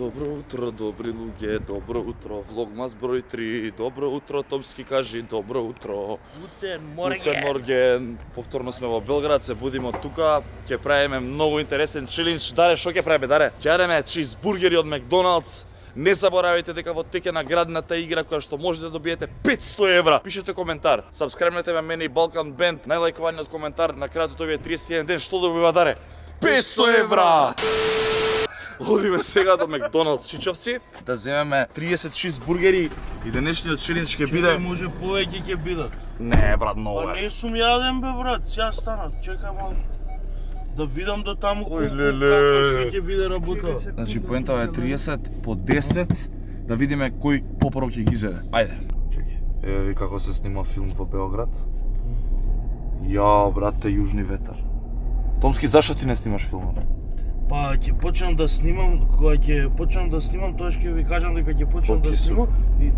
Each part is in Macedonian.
Добро утро, добри луѓе, добро утро, влогмас број 3, добро утро, Томски кажи, добро утро. Гутен морген. Гутен морген. Повторно сме во Белград, се будиме од тука, ќе правиме многу интересен челендж. Даре, што ќе правиме, Даре? Ќе јадеме чизбургери од Макдоналдс. Не заборавајте дека во тек е наградната игра која што можете да добиете 500 евра. Пишете коментар, сабскрајбнете ме мене и Балкан Бенд, најлајкуваниот коментар на крајот тој е 31 ден, што добива Даре? 500 евра! Одиме сега до Макдоналдс Чичовци да земеме 30 чизбургери и денешниот челендж ќе биде... Може повеќе ќе бидат. Не, брат, многу Па е. не сум јаден бе брат, сега стана, чекај малку. Да видам до таму Ој, како леле. ќе биде работа. Значи поентава е 30 по 10 да видиме кој попрво ќе ги зеде. Ајде. Чеки. Еве ви како се снима филм во Белград. Ја, брате, Јужни ветар. Томски, зашто ти не снимаш филмот? Па ќе почнам да снимам, кога ќе почнам да снимам, тоа ќе ви кажам дека ќе почнам да снимам и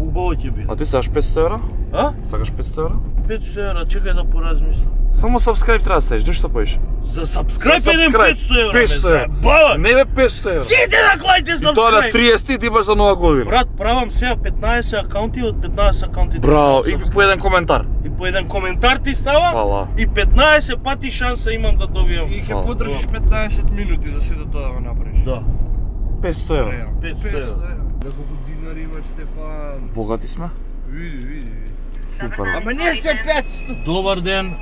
убаво ќе биде. А ти сакаш 500 евра? А? Сакаш 500 евра? 500 евра, чекај да поразмислам. Само сабскрајб треба да ставиш, ништо поиш. За сабскрајб еден 500 евра. 500 евра. Баба! Не бе 500 евра. Сите да клајте И тоа на сабскрајб. 30 ти имаш за нова година. Брат, правам сега 15 акаунти, од 15 акаунти. Браво, и по еден коментар. И по еден коментар ти става. Фала. И 15 пати шанса имам да добијам. И ќе подржиш 15 минути за сето тоа да го направиш. Да. 500 евра. 500 евра. Колку динари имаш, Стефан? Богати сме? Види. Супер. Ама не се 500. Добар ден,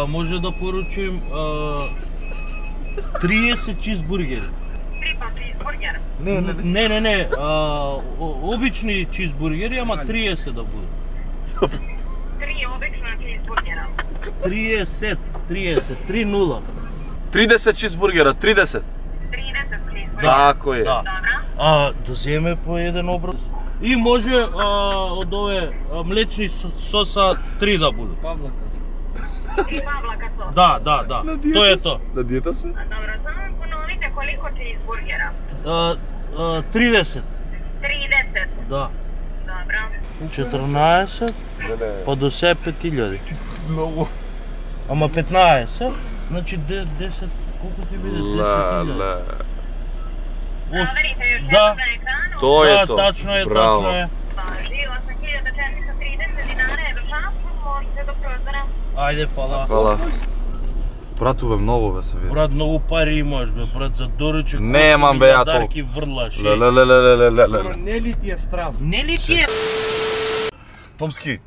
може да поручим 30 чизбургери. 3 пати чизбургер. Не, обични чизбургери, ама 30 да буде. 3 обична чизбургера. 30, 3-0. 30 чизбургера, 30. 30 чизбургера. Тако е. Да. Добра. Да земе по еден образ. И може од ове млечни соса 3 да буде. Павлака. 3 павлака сос. Да. Тоа е тоа. На диета сме? Добро, само поновите колико чизбургера. 30. 30. Да. Добро. 14, па до се 5000. Многу. Ама 15, значи 10, колку ти биде? 10.000. Проверите још Да. едно на екрану. Тоа е Да, тоа. тачно е, Браво. тачно е. Важи, 8430 динара е до час, можете до прозора. Ајде, фала. Фала. Братове, многу бе се види. Брат, многу пари имаш, бе, брат, за доручек. Немам, бе, ја дарки врлаш. Лелелелелелелеле. Не ли ти е страм? Не ли ти е? Томски.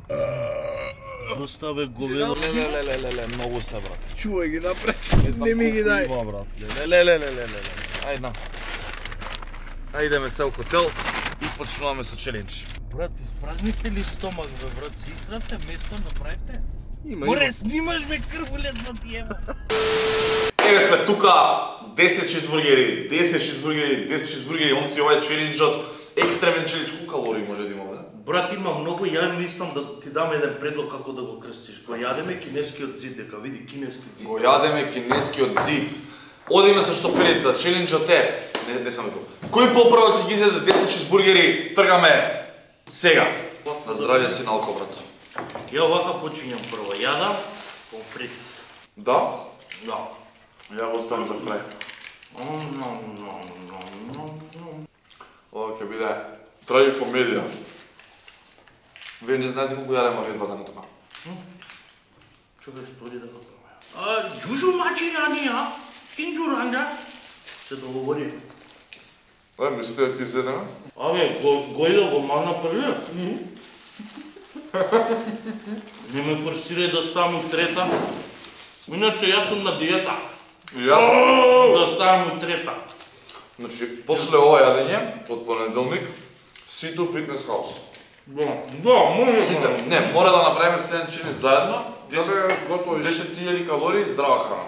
Доста бе говедо. Лелелелелеле, многу се, брат. Чувај ги напред. Не ми ги дај. Има, брат. Лелелелелелеле. Ајде на. Ајдеме се у хотел и почнуваме со челендж. Брат, испразнихте ли стомак, бе, брат? Си истравте место, направите? Има. Море, снимаш ме крвулет за тие, бе. Еве сме тука, 10 чизбургери, 10 чизбургери, 10 чизбургери, он си овај челенджот, екстремен челендж, колку калории може да има, бе? Брат, има многу, ја мислам да ти дам еден предлог како да го крстиш. Го јадеме кинескиот зид, дека види кинески зид. Го јадеме кинескиот зид. Одиме со штопелица, челенджот е, не сам рекол. Кој попрво ќе ги зеде 10 чизбургери, тргаме сега. На здравје си налко, брат. Ја овака почињам прво. Јадам конфриц. Да? Да. Ја го оставам за крај. Ова ќе биде трагикомедија. Вие не знаете колку јадем овие два дена тука. Чекај стори да го правя. Джужу мачи јанија, кинџуранџа. Се договори. Мислите дека ќе зедеме? Абе, гојда го мана првиот. Не ме форсирај да ставам у трета. Иначе јас сум на диета. И јас. Да ставам у трета. Значи, после ова јадење, од понеделник, сите у фитнес хаус. Да, може. Сите. Не, мора да направиме следен челендж заедно. 10.000 калории, здрава храна.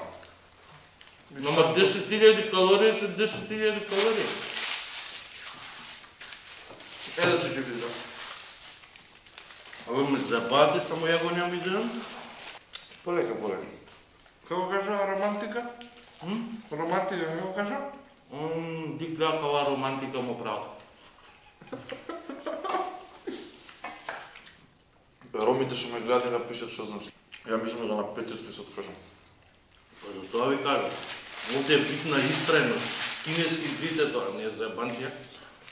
Ама 10.000 калории се 10.000 калории. Да се живи за. Абе ме забавате, само ја го нямам изедам. Полека. Како кажа романтика? Романтика, како кажа? Дик какава романтика му права. Ромите што ме гледаат да пишат што значи. Ја мислам да на 5 ќе се откажам. Па за тоа ви кажам. Овде е битна истреност. кинески зид, тоа не е заебанција.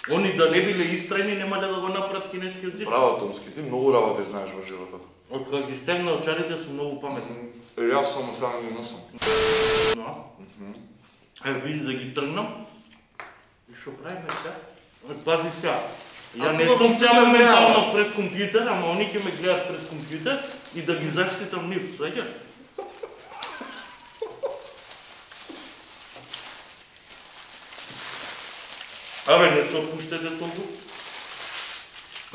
Они да не биле истрајни, нема да го направат кинескиот зид. Браво, Томски, ти многу работи знаеш во животот. Од кога ги стегна очарите сум многу паметен. Јас само сега ги носам. Но? Види да ги тргнам. И шо правиме сега? Пази сега. Ја не сум сега моментално пред компјутер, ама они ќе ме гледат пред компјутер и да ги заштитам нив, свеќаш? Абе, не се опуштете толку.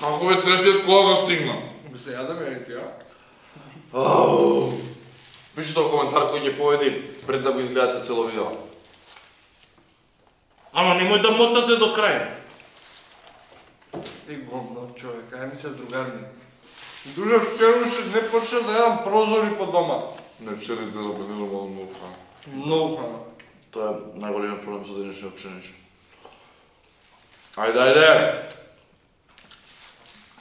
Како е третиот кога го стигна? Би се јадаме и тија. Пишете во коментар кој ќе победи пред да го изгледате цело видео. Ама немој да мотате до крај. И годно човек, ај ми се другарни. Дуže вчеруши не почна да јадам прозори по дома. Не, вчера изгледаме нормално многу храна. Многу храна. Тоа е најголемиот проблем со денешниот ученик. Ајде, ајде!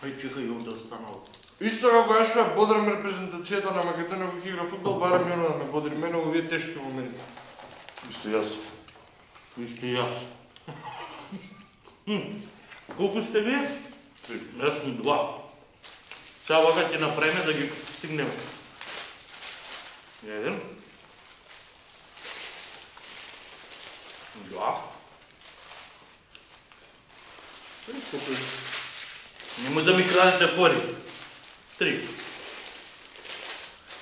Ај, чекај, овде останало. Исто како ја што ја бодрам репрезентацијата на Македонија во игра фудбал, барам ја да ме бодри мене во овие тешки моменти. Исто јас. Исто и јас. Колку сте вие? Три. Јас сум 2. Сега вака ќе направиме да ги стигнеме. Еден. 2. Немој да ми крадете пори. 3.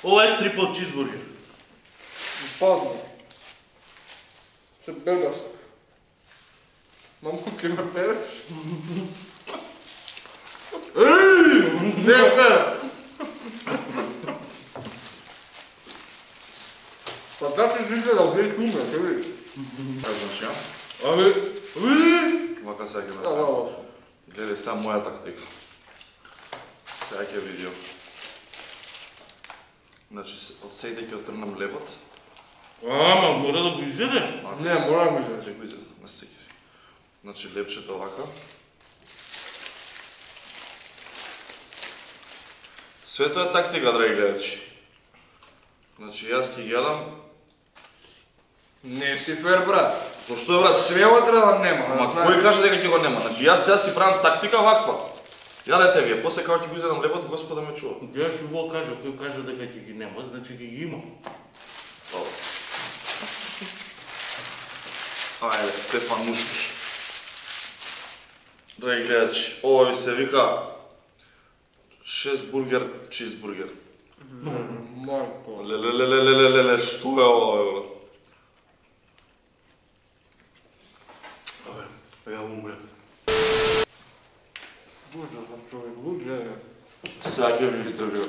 Ова е трипл чизбургер. Пазна. Се беда се. Мамо, ке ме переш? Не пера! Па така ти изгледа овие куме, ке видиш? Значи, ја? Абе, Вака сега ќе да, направам. да, Гледај сега моја тактика. Сега ќе видео. Значи, од сејде ќе отрнам лебот. Ама, мора да го изедеш. Не, мора да го изедеш. Ќе го изедам, не се секи. Значи, лепчето вака. Све тоа е тактика, драги гледачи. Значи, јас ќе ги јадам. Не си фер, брат. Зошто, брат? Све ова треба да нема. Ама кој каже дека ќе го нема? Значи, јас сега си правам тактика ваква. Јадете вие, после кога ќе го изедам лебот, Господа ме чува. Гледаш убаво кажа, кој кажа дека ќе ги нема, значи ќе ги има. Ајде, Стефан Мушки. Драги гледачи, ова ви се вика 6 бургер, чизбургер. Майко. Лелелелелелеле, што е ова, бе? Ја умрем. Боже, за човек, гледа. Сега ќе видите вие.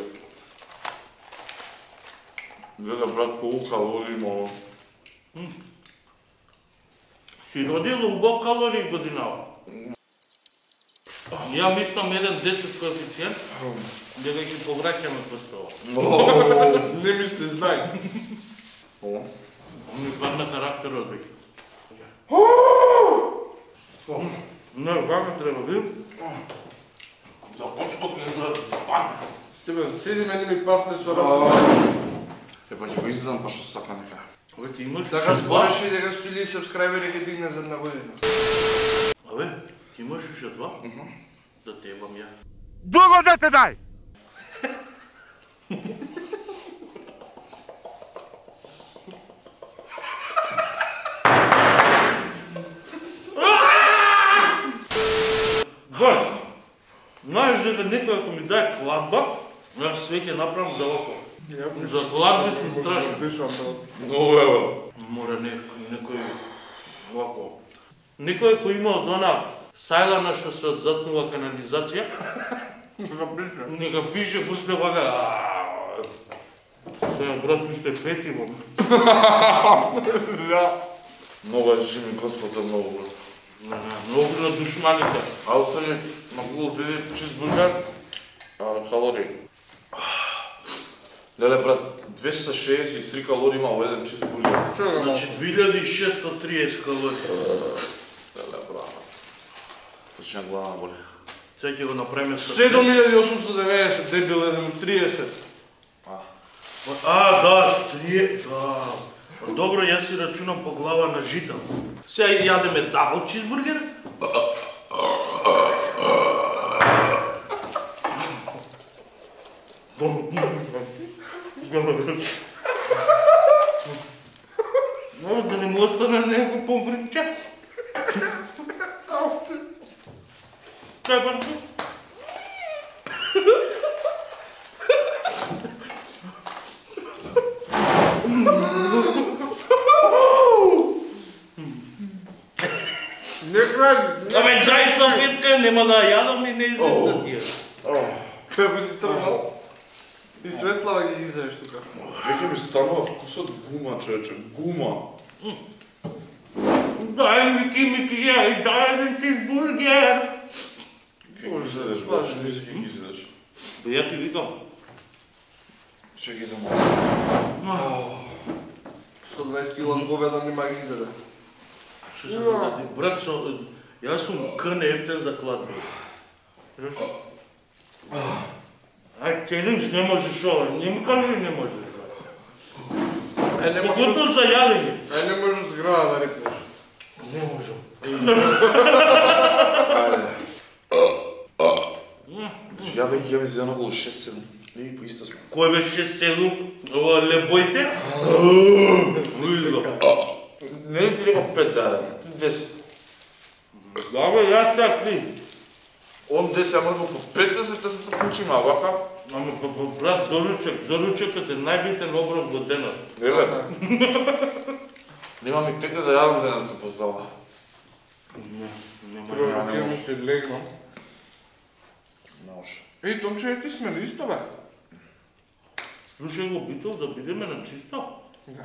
Гледа, брат, колку калории има ова. Си родил убав калории годинава. Ја мислам 1,10 коефициент, дека ги повраќаме после ова. Не мисли, знај. Ова? Ми падна карактерот веќе. Не, вака треба ви. Да почнокне да падне. Стебен, седи мене ми пафне со ръка. Епа ќе го изедам, па што сака нека. Абе, ти имаш Така уште збориш два. и дека стили сабскрайбери ќе дигне за една година. Абе, ти имаш уште два? Да те ебам ја. Друго дете дай! Бой, знаеш дека некој ако ми даде кладба, јас све ќе направам за око. За кладби сум страшен. Много е, бе. Мора некој овако. Некој кој има од она сајлана што се одзатнува канализација, нека пише пусне вака. Тоа брат ми сте петиво. Много е жими, Господ е много, брат. Многу на душманите. А отвори на Google види чизбургер, калории. Леле, брат, 263 калории има во еден чизбургер. Значи 2630 калории. Леле, брат. Почина глава боли. Сега ќе го направиме со 7890, дебил 1,30. А, да, 3, да. Добро, јас си рачунам по глава на жител. Сега јадеме дабл чизбургер. Да не му остане него помфритче. Кај Абе, дај салфетка, нема да јадам и не излез да тие. Како си тргнал? И светлава ги изаеш тука. Веќе ми станува вкусот гума, човече, гума. Дај Мики, дај еден чизбургер. Како ги изедеш, баш, не си ги изедеш. Ја ти викам. Ще ги идем 120 кила говеда нема ги изеде. Што се догади? Брат, јас сум крне ептен за кладба. Ај, челендж не можеш ова, не ми кажи не можеш. Поготово за јадење. Ај не можеш зграда да рипнеш. Не можам. Ја веќе ја ми зедам околу 6-7. И по исто сме. Кој беше 6-7? Ова лебојте? Не ли ти реков 5 дадеме? 10. Да бе, јас сега 3. Он 10, ама по 50 да се получиме, а вака? Ама брат, доручекот е најбитен оброк во денот. Еве. Нема ми текне да јадам денеска постава. Нема. Прво ќе ми се легнам. Наош. Еј, Томче, ти сме исто, бе. Слушај го битол да бидеме на чисто. Да.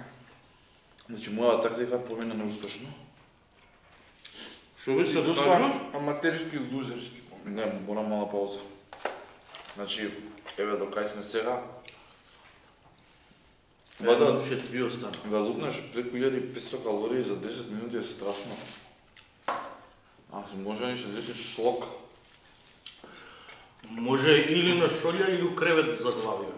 Значи, моја тактика е помина неуспешно. Што би се Доста кажеш? аматерски и лузерски. Не, мора мала пауза. Значи, еве до кај сме сега. Да, ще ти би остана. Да лупнеш преку 1500 калории за 10 минути е страшно. А се може да ще десиш шлок. Може или на шолја или у кревет за главија.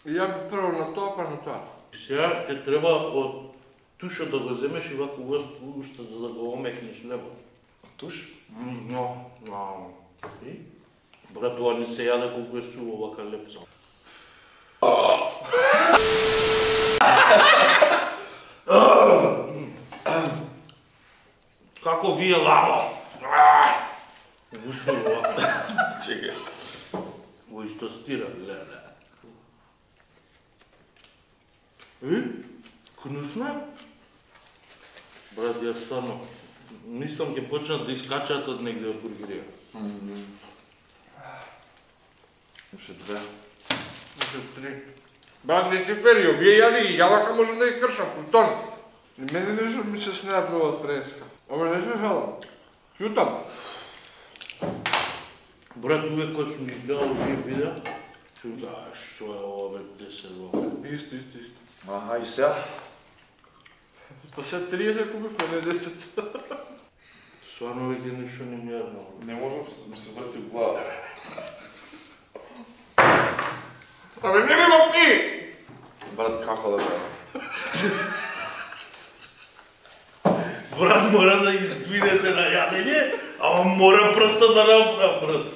И ја би прво на тоа, па на тоа. Сега ќе треба од тушот да го земеш и вако уста за да го омекнеш него. Туш? Но. И? Брат, ова не се јаде колку е суво вака лепца. Како вие лава? Гушто ова. Чекай. Го истостира, леле. Кнусна? Брат, ја стварно мислам ќе почнат да искачаат од негде од бургерија. Уште 2. Уште 3. Брат, не си ферио, вие јади ги, ја вака можам да ги кршам, пустон. Мене нешто ми се снеат много од преска. Ама не се жалам. Јутам. Брат, увек кога сум ги гледал овие видеа, си да, што е ова бе, де се ова? Исто. Аха, и сега? Па се 30 купивме, не 10. Стварно веќе нешто не ми јадно. Не можам да ми се врти в глава. Абе, не ми го пи! Брат, како да бе? Брат, мора да извинете на јадење, ама мора просто да направам, брат.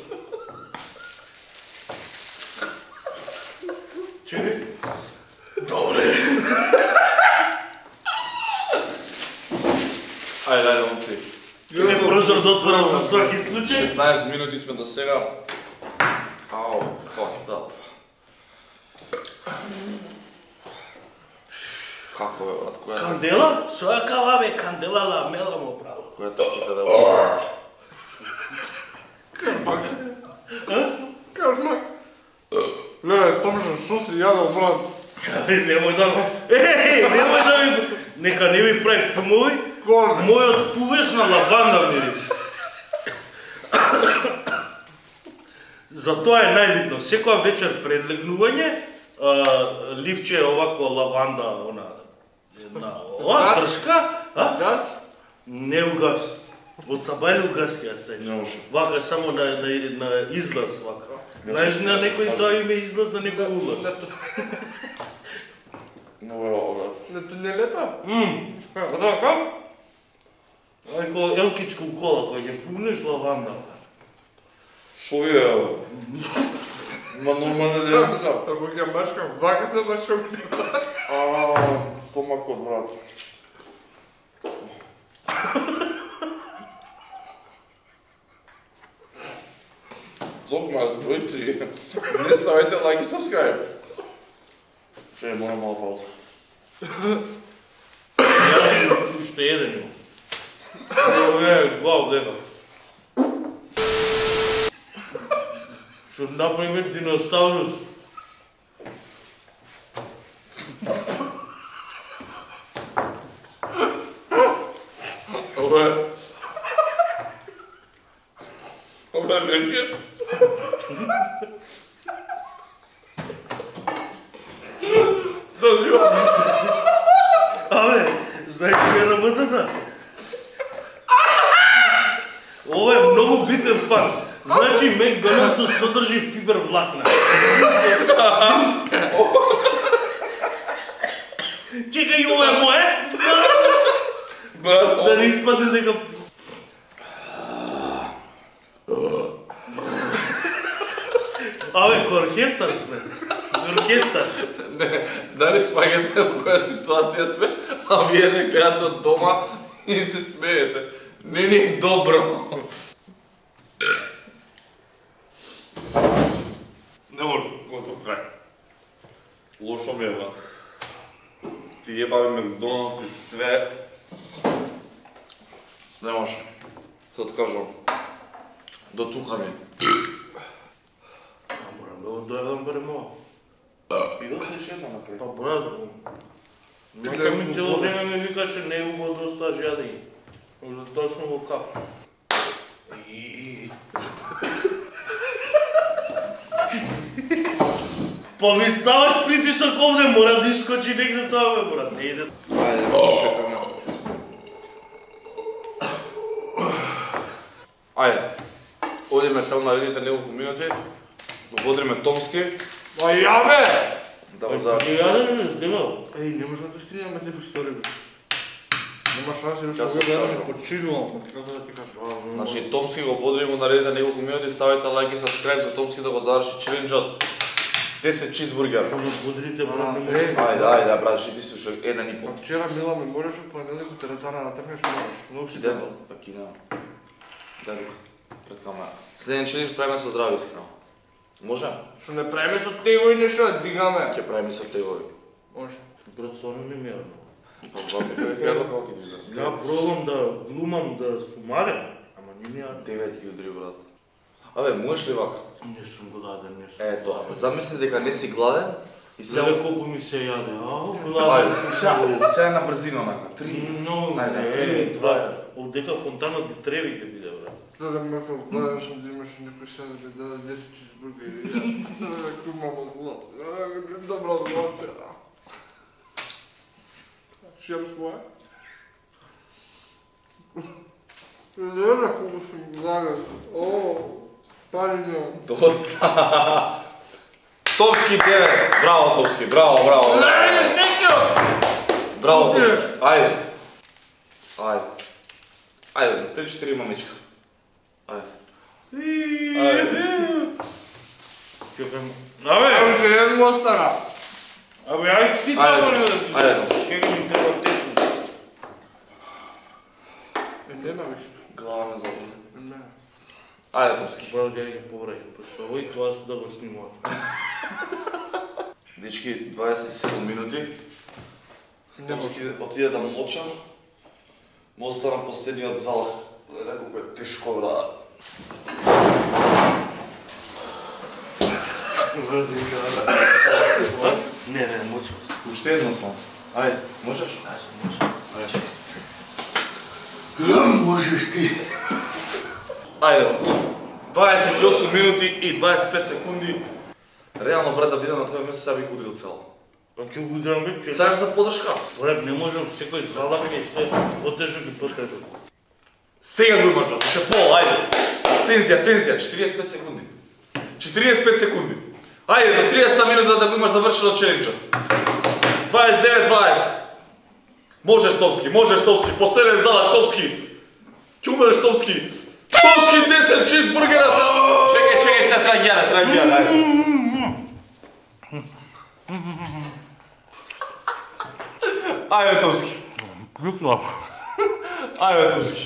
Чекай. Добре. Ајде, момци. Чекай, прозор да отворам за сваки случај. 16 минути сме до сега. Ау, fucked up. Како бе, брат, која е? Кандела? Соја кава бе, кандела ламела му право. Која тактика да бе? Кармак. Леле, Томшо, шо си јадал, брат? Немој да... немој да ми... Нека не ми прави филмови. Корне. Мојот кувеш на лаванда мирис. Затоа е најбитно. Секоја вечер пред легнување, ливче овако лаванда, она... Една... Ова, тршка, Газ? Не угас. Од сабајле угас ќе ја ставиш. Не може. Вака само на излаз, вака. Знаеш, на некој тоа име излаз, на некој улаз. Много работа, брат. На тунелета? Така? Ајко елкичка у кола, која ќе пугнеш лаванда. Шо е, бе? Ма нормално да е така. Ако ќе мачкам ваката, мачкам Стомакот, брат. Зок маш, број 3. Не ставите лайк и subscribe. Че, мора мала пауза. Ја уште еден имам. Два дека. Што направиме диносаурус. Ова е вече. Абе, знаеш која е работата? Ова е многу битен факт. Значи Макдоналдсот содржи фибер влакна. Чекај, ова е мое? Брат, Да не испадне дека... Абе, ко оркестар сме. Оркестар. не, дали сваѓате во која ситуација сме, а вие не гледате од дома и се смеете. Не ни е добро. Не може, готов крај. Лошо ми е, брат. Ти ебави Макдоналдс и све. Не може. Се откажам. До тука ми. Морам да го дојадам барем ова. И да се една напред. Па брат, мака ми цело време ме викаше не го доста жади. Тоа сум го кап. Па ми ставаш притисок овде, мора да искочи негде тоа бе брат, не иде. Ајде, чекаме. Ајде. Одиме само наредните неколку минути. Го бодриме Томски. Ма ја бе! Да го Ја завршиш. да не снимал. Еј, не може да стигнеме те постори бе. Нема шанси уште Ја да се гледаме кажам. починувам, како да ти кажам. Значи Томски го бодриме наредните неколку минути, ставите лайк и subscribe за Томски да го заврши челенџот. 10 чизбургер. Што ме бодрите брат, не е. може. Ајде, брат, ще ти слушаш еден и пол. Па вчера Мила ме мореш од понеделник од теретана да тргнеш, можеш. Многу си Идем, добар. пак идем. Дай рука, пред камера. Следен челендж правиме со здрави искрено. Може? Што не правиме со тегови нешто, дигаме. Ќе правиме со тегови. Може. Брат, стварно не ми е. Па брат, кај треба како ќе ти видам. Ја пробам да глумам да сумарам, ама не ми е. 9 ги удри, брат. Абе, можеш ли вака? Не сум гладен, не сум. Е, тоа. Замисли дека не си гладен и сега... Сега колку ми се јаде, Ајде, гладен сум. сега на брзина онака. 3. Но, Ајде, два. Овдека фонтанот ги треби ќе биде, брат. Да ме гладен сум да имаш некој сега да ми даде 10 чизбургери. Како мама глад. Добро глад. Шем своја? Не знам колку сум гладен. О, париња. Доста. Томски 9. Браво, Томски. Браво, браво. Браво, Томски. Ајде. Ајде. Ајде, 3-4 мамичка. Ајде. Ајде. Чекам. Абе, Абе, се едно остана. абе, ајде си Ајде, таму. Томски. Ајде, Томски. Чекам ми треба течно. Нема више. Глава ме заболи. Не. Ајде, Томски. Брат, ја ќе побрај. Поставој тоа да го снимувам. Дечки, 27 минути. Томски отиде да моча. Му остана последниот залах. Гледа колко е тешко, брат. Не, мочам. Уште едно сам. Ајде, можеш? Ајде. Можеш ти. Ајде, брат. 28 минути и 25 секунди. Реално, брат, да бидам на твоје место, сега би удрил цел. Па ќе го удам веќе. Сакаш за подршка? Брат, не можам секој залагање и све потежок и потежок. Сега го имаш, брат. Ше пол, ајде. Тензија, тензија. 45 секунди. 45 секунди. Ајде, до 30 минута да го имаш завршено челенџа. 29-20. Можеш, Томски, последен залак, Томски. Ќе умреш, Томски. Томски 10 чизбургера са. Чекај, сега треба ги јаде, ајде. Ајде, Томски. Викнав. Ајде, Томски.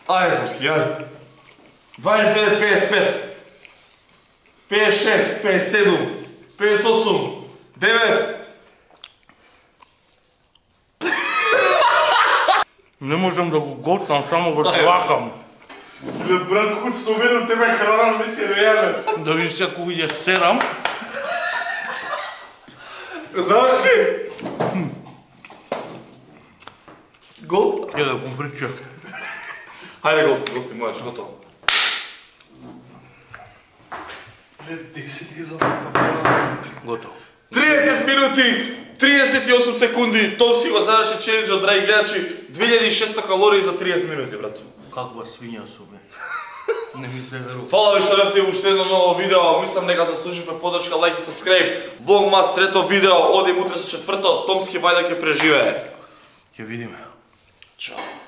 Ајде, Томски, ајде. 29-55. 56, 57, 58, 9. Не можам да го готнам, само го тлакам. Брат, кога се уверил тебе храна, ми си реален. Да видиш ако го ја седам. Заврши! Гол? Ќе да го прича. Хајде, гол, можеш, готово. 10 ги заврка. Готово. 30 минути, 38 секунди, Томски го заврши челенџот, драги гледачи, 2600 калории за 30 минути, брато. Каква свиња сум, бе. Не ми се верува. Фала ви што гледавте уште едно ново видео, мислам дека заслуживме поддршка, лајк и сабскрајб. Влогмас трето видео, одим утре со четврто, Томски вајда ќе преживее. Ќе видиме. Чао.